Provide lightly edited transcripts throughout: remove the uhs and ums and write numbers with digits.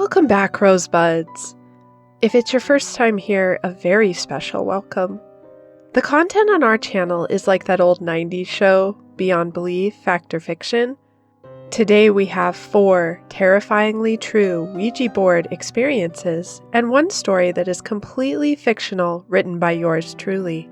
Welcome back, Rosebuds. If it's your first time here, a very special welcome. The content on our channel is like that old 90s show, Beyond Belief, Fact or Fiction. Today we have 4 terrifyingly true Ouija board experiences and one story that is completely fictional written by yours truly.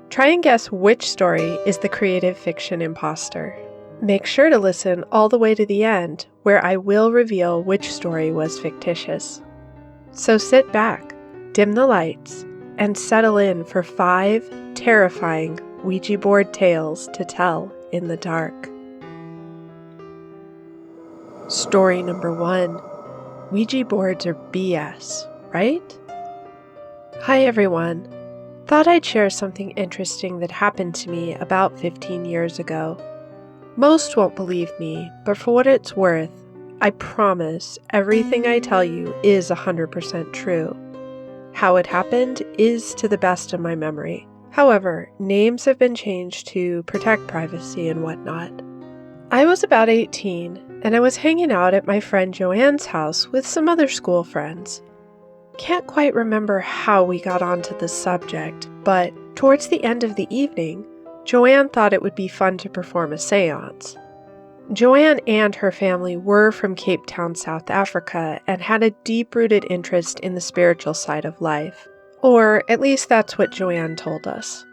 Try and guess which story is the creative fiction imposter. Make sure to listen all the way to the end, where I will reveal which story was fictitious. So sit back, dim the lights, and settle in for 5 terrifying Ouija board tales to tell in the dark. Story number 1. Ouija boards are BS, right? Hi everyone. Thought I'd share something interesting that happened to me about 15 years ago. Most won't believe me, but for what it's worth, I promise everything I tell you is 100% true. How it happened is to the best of my memory. However, names have been changed to protect privacy and whatnot. I was about 18, and I was hanging out at my friend Joanne's house with some other school friends. Can't quite remember how we got onto the subject, but towards the end of the evening, Joanne thought it would be fun to perform a seance. Joanne and her family were from Cape Town, South Africa, and had a deep-rooted interest in the spiritual side of life. Or at least that's what Joanne told us.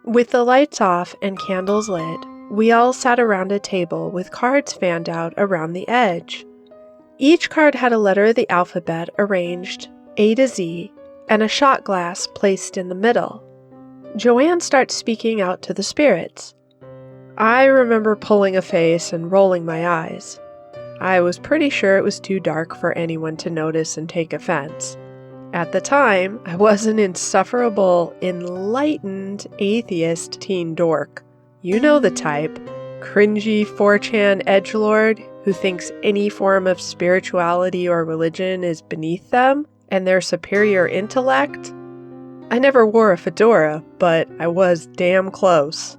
With the lights off and candles lit, we all sat around a table with cards fanned out around the edge. Each card had a letter of the alphabet arranged A to Z and a shot glass placed in the middle. Joanne starts speaking out to the spirits. I remember pulling a face and rolling my eyes. I was pretty sure it was too dark for anyone to notice and take offense. At the time, I was an insufferable, enlightened, atheist teen dork. You know the type. Cringy 4chan edgelord who thinks any form of spirituality or religion is beneath them and their superior intellect. I never wore a fedora, but I was damn close.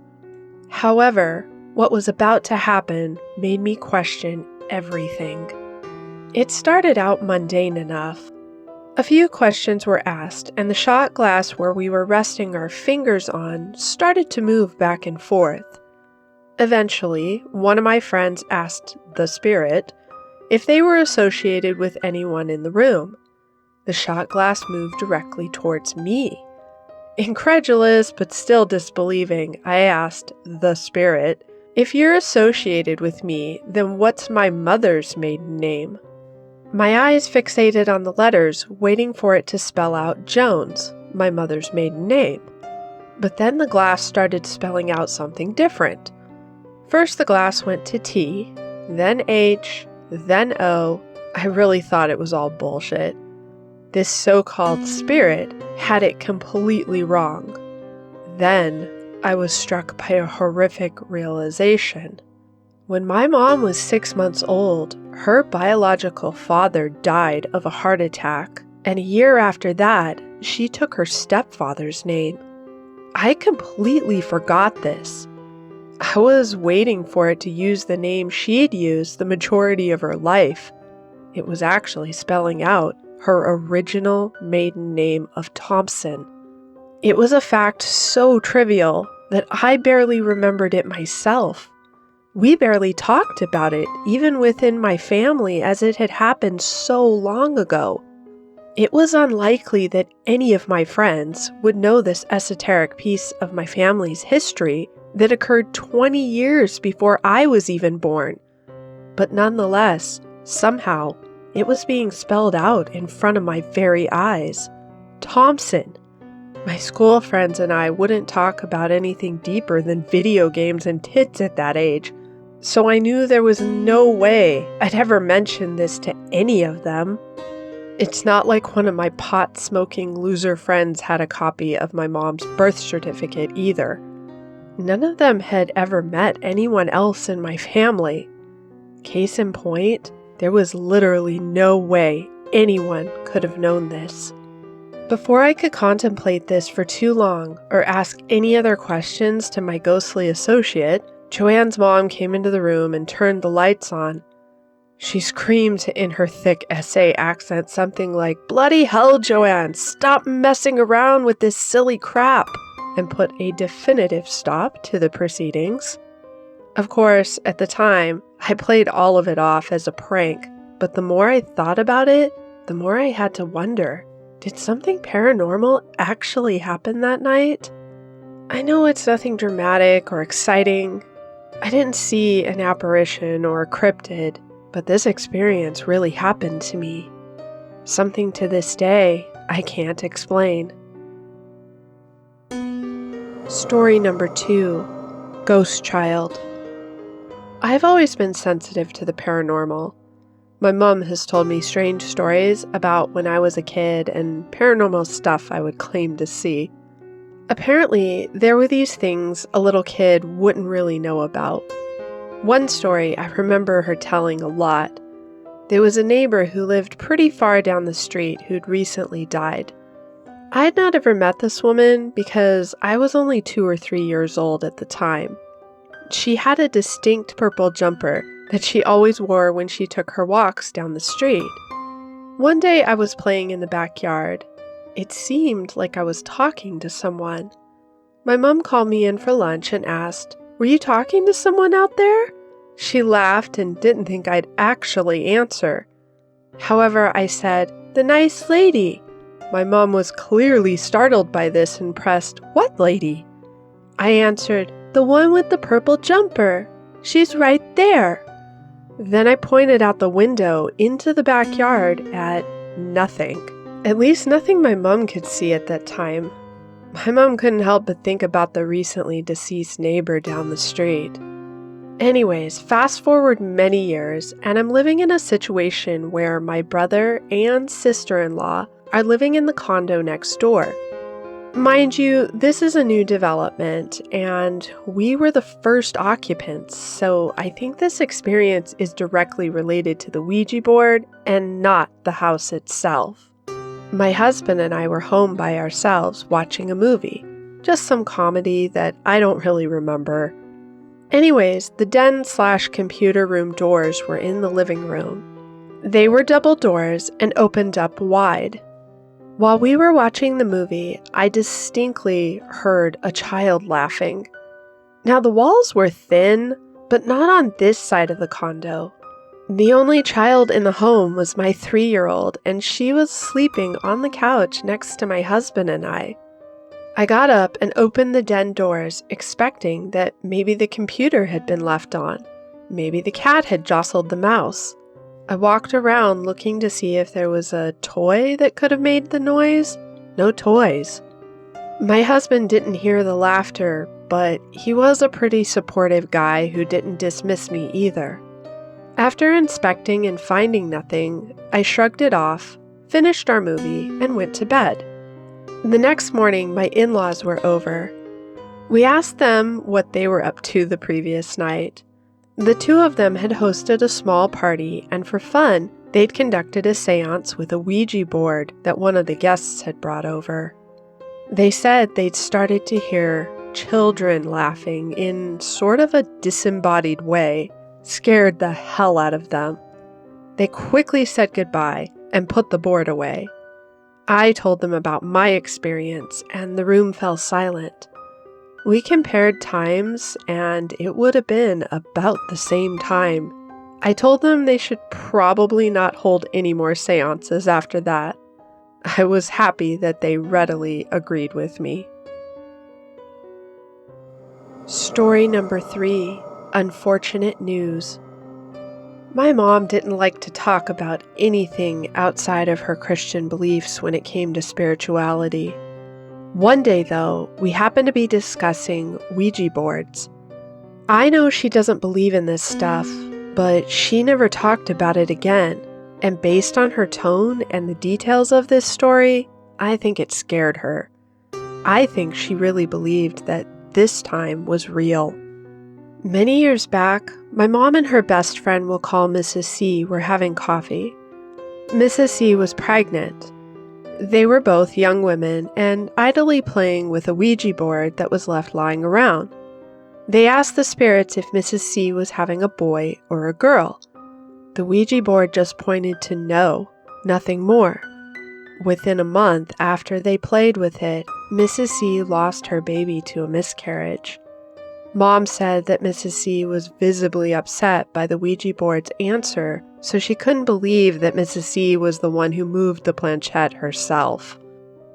However, what was about to happen made me question everything. It started out mundane enough. A few questions were asked, and the shot glass where we were resting our fingers on started to move back and forth. Eventually, one of my friends asked the spirit if they were associated with anyone in the room. The shot glass moved directly towards me. Incredulous but still disbelieving, I asked the spirit, "If you're associated with me, then what's my mother's maiden name?" My eyes fixated on the letters, waiting for it to spell out Jones, my mother's maiden name. But then the glass started spelling out something different. First the glass went to T, then H, then O. I really thought it was all bullshit. This so-called spirit had it completely wrong. Then I was struck by a horrific realization. When my mom was 6 months old, her biological father died of a heart attack, and a year after that, she took her stepfather's name. I completely forgot this. I was waiting for it to use the name she'd used the majority of her life. It was actually spelling out her original maiden name of Thompson. It was a fact so trivial that I barely remembered it myself. We barely talked about it, even within my family, as it had happened so long ago. It was unlikely that any of my friends would know this esoteric piece of my family's history that occurred 20 years before I was even born. But nonetheless, somehow, it was being spelled out in front of my very eyes. Thompson. My school friends and I wouldn't talk about anything deeper than video games and tits at that age, so I knew there was no way I'd ever mention this to any of them. It's not like one of my pot-smoking loser friends had a copy of my mom's birth certificate either. None of them had ever met anyone else in my family. Case in point, there was literally no way anyone could have known this. Before I could contemplate this for too long or ask any other questions to my ghostly associate, Joanne's mom came into the room and turned the lights on. She screamed in her thick essay accent something like, "Bloody hell, Joanne, stop messing around with this silly crap," and put a definitive stop to the proceedings. Of course, at the time, I played all of it off as a prank, but the more I thought about it, the more I had to wonder, did something paranormal actually happen that night? I know it's nothing dramatic or exciting. I didn't see an apparition or a cryptid, but this experience really happened to me. Something to this day I can't explain. Story number 2, Ghost Child. I've always been sensitive to the paranormal. My mom has told me strange stories about when I was a kid and paranormal stuff I would claim to see. Apparently, there were these things a little kid wouldn't really know about. One story I remember her telling a lot. There was a neighbor who lived pretty far down the street who'd recently died. I had not ever met this woman because I was only 2 or 3 years old at the time. She had a distinct purple jumper that she always wore when she took her walks down the street. One day I was playing in the backyard. It seemed like I was talking to someone. My mom called me in for lunch and asked, "Were you talking to someone out there?" She laughed and didn't think I'd actually answer. However, I said, "The nice lady." My mom was clearly startled by this and pressed, "What lady?" I answered, "The one with the purple jumper. She's right there." Then I pointed out the window into the backyard at nothing. At least nothing my mom could see at that time. My mom couldn't help but think about the recently deceased neighbor down the street. Anyways, fast forward many years, and I'm living in a situation where my brother and sister-in-law are living in the condo next door. Mind you, this is a new development, and we were the first occupants, so I think this experience is directly related to the Ouija board and not the house itself. My husband and I were home by ourselves watching a movie, just some comedy that I don't really remember. Anyways, the den/computer room doors were in the living room. They were double doors and opened up wide. While we were watching the movie, I distinctly heard a child laughing. Now the walls were thin, but not on this side of the condo. The only child in the home was my 3-year-old, and she was sleeping on the couch next to my husband and I. I got up and opened the den doors, expecting that maybe the computer had been left on. Maybe the cat had jostled the mouse. I walked around looking to see if there was a toy that could have made the noise. No toys. My husband didn't hear the laughter, but he was a pretty supportive guy who didn't dismiss me either. After inspecting and finding nothing, I shrugged it off, finished our movie, and went to bed. The next morning, my in-laws were over. We asked them what they were up to the previous night. The two of them had hosted a small party, and for fun, they'd conducted a seance with a Ouija board that one of the guests had brought over. They said they'd started to hear children laughing in sort of a disembodied way, scared the hell out of them. They quickly said goodbye and put the board away. I told them about my experience, and the room fell silent. We compared times, and it would have been about the same time. I told them they should probably not hold any more seances after that. I was happy that they readily agreed with me. Story number 3, Unfortunate News. My mom didn't like to talk about anything outside of her Christian beliefs when it came to spirituality. One day, though, we happened to be discussing Ouija boards. I know she doesn't believe in this stuff, but she never talked about it again, and based on her tone and the details of this story, I think it scared her. I think she really believed that this time was real. Many years back, my mom and her best friend, we'll call Mrs. C, were having coffee. Mrs. C was pregnant. They were both young women and idly playing with a Ouija board that was left lying around. They asked the spirits if Mrs. C was having a boy or a girl. The Ouija board just pointed to no, nothing more. Within a month after they played with it, Mrs. C lost her baby to a miscarriage. Mom said that Mrs. C was visibly upset by the Ouija board's answer, so she couldn't believe that Mrs. C was the one who moved the planchette herself.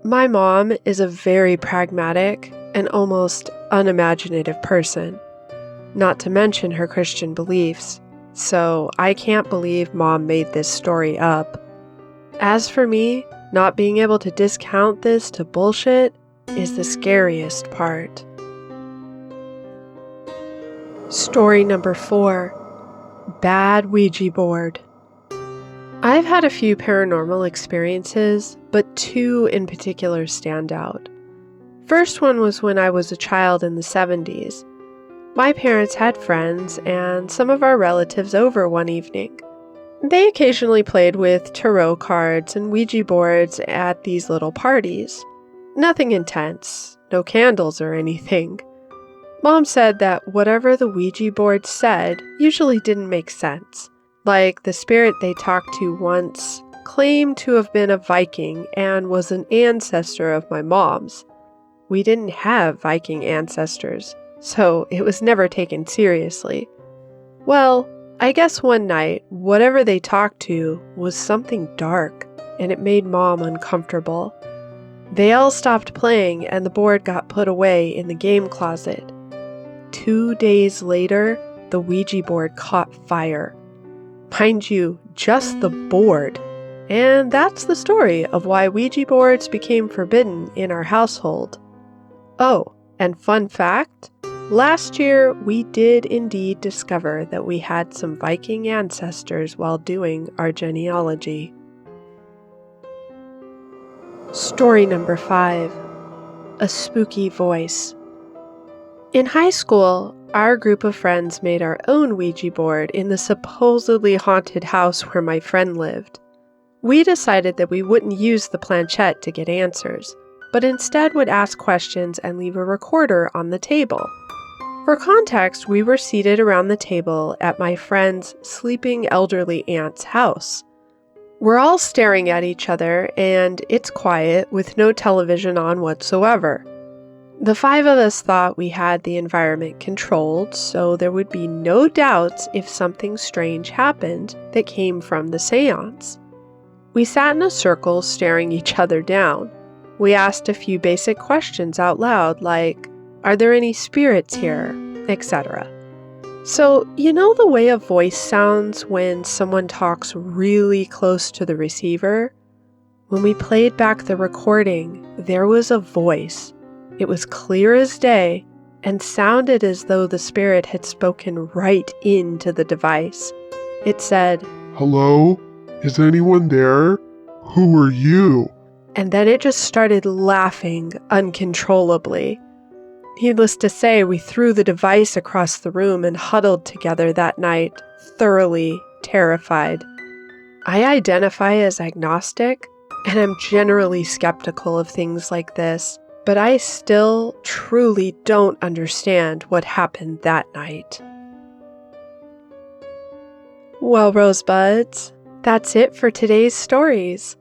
My mom is a very pragmatic and almost unimaginative person, not to mention her Christian beliefs, so I can't believe Mom made this story up. As for me, not being able to discount this to bullshit is the scariest part. Story number 4. Bad Ouija board. I've had a few paranormal experiences, but 2 in particular stand out. First one was when I was a child in the 70s. My parents had friends and some of our relatives over one evening. They occasionally played with tarot cards and Ouija boards at these little parties. Nothing intense, no candles or anything. Mom said that whatever the Ouija board said usually didn't make sense. Like the spirit they talked to once claimed to have been a Viking and was an ancestor of my mom's. We didn't have Viking ancestors, so it was never taken seriously. Well, I guess one night, whatever they talked to was something dark, and it made Mom uncomfortable. They all stopped playing and the board got put away in the game closet. 2 days later, the Ouija board caught fire. Mind you, just the board. And that's the story of why Ouija boards became forbidden in our household. Oh, and fun fact, last year we did indeed discover that we had some Viking ancestors while doing our genealogy. Story number 5. A spooky voice. In high school, our group of friends made our own Ouija board in the supposedly haunted house where my friend lived. We decided that we wouldn't use the planchette to get answers, but instead would ask questions and leave a recorder on the table. For context, we were seated around the table at my friend's sleeping elderly aunt's house. We're all staring at each other, and it's quiet with no television on whatsoever. The 5 of us thought we had the environment controlled, so there would be no doubts if something strange happened that came from the seance. We sat in a circle staring each other down. We asked a few basic questions out loud like, "Are there any spirits here?" etc. So, you know the way a voice sounds when someone talks really close to the receiver? When we played back the recording, there was a voice. It was clear as day and sounded as though the spirit had spoken right into the device. It said, "Hello? Is anyone there? Who are you?" And then it just started laughing uncontrollably. Needless to say, we threw the device across the room and huddled together that night, thoroughly terrified. I identify as agnostic, and I'm generally skeptical of things like this, but I still truly don't understand what happened that night. Well, Rosebuds, that's it for today's stories.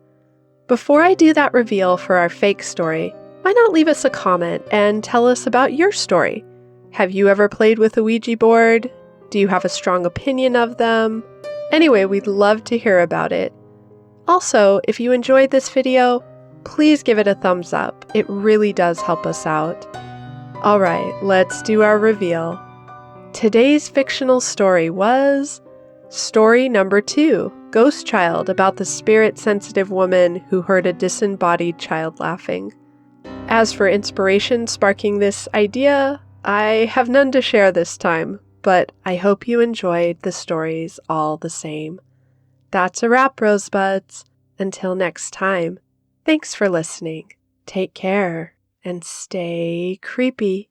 Before I do that reveal for our fake story, why not leave us a comment and tell us about your story? Have you ever played with a Ouija board? Do you have a strong opinion of them? Anyway, we'd love to hear about it. Also, if you enjoyed this video, please give it a thumbs up. It really does help us out. Alright, let's do our reveal. Today's fictional story was story number 2, Ghost Child, about the spirit-sensitive woman who heard a disembodied child laughing. As for inspiration sparking this idea, I have none to share this time, but I hope you enjoyed the stories all the same. That's a wrap, Rosebuds. Until next time, thanks for listening. Take care and stay creepy.